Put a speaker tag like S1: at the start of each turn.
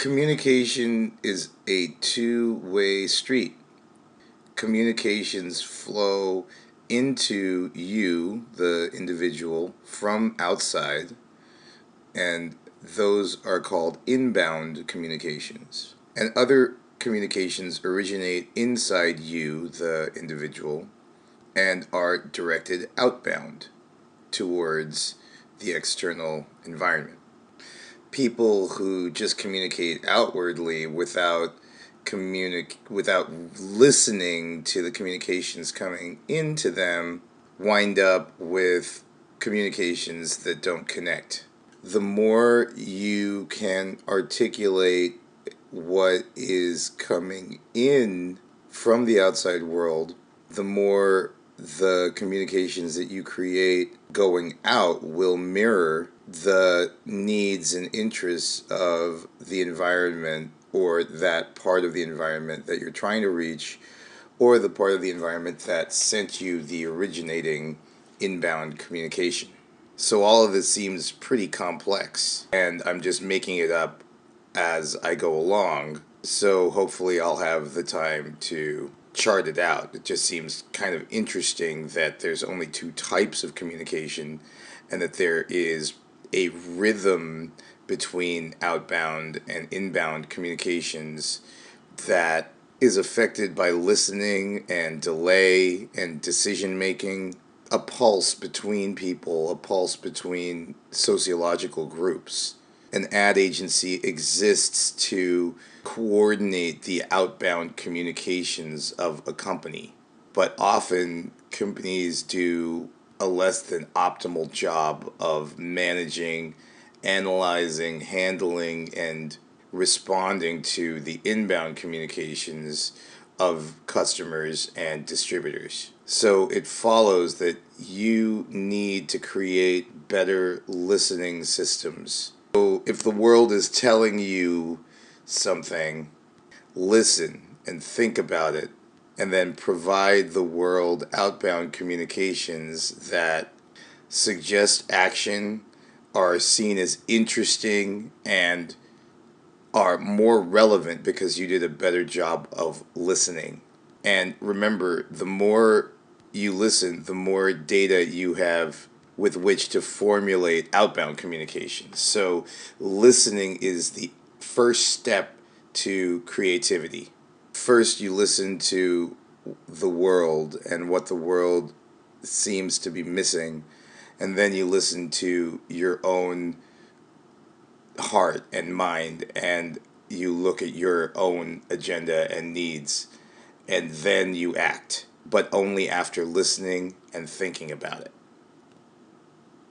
S1: Communication is a two-way street. Communications flow into you, the individual, from outside, and those are called inbound communications. And other communications originate inside you, the individual, and are directed outbound towards the external environment. People who just communicate outwardly without listening to the communications coming into them wind up with communications that don't connect. The more you can articulate what is coming in from the outside world, the more the communications that you create going out will mirror the needs and interests of the environment, or that part of the environment that you're trying to reach, or the part of the environment that sent you the originating inbound communication. So all of this seems pretty complex, and I'm just making it up as I go along. So hopefully I'll have the time to chart it out. It just seems kind of interesting that there's only two types of communication, and that there is a rhythm between outbound and inbound communications that is affected by listening and delay and decision making, a pulse between people, a pulse between sociological groups. An ad agency exists to coordinate the outbound communications of a company, but often companies do a less than optimal job of managing, analyzing, handling, and responding to the inbound communications of customers and distributors. So it follows that you need to create better listening systems. So if the world is telling you something, listen and think about it, and then provide the world outbound communications that suggest action, are seen as interesting, and are more relevant because you did a better job of listening. And remember, the more you listen, the more data you have with which to formulate outbound communications. So listening is the first step to creativity. First, you listen to the world and what the world seems to be missing, and then you listen to your own heart and mind, and you look at your own agenda and needs, and then you act, but only after listening and thinking about it.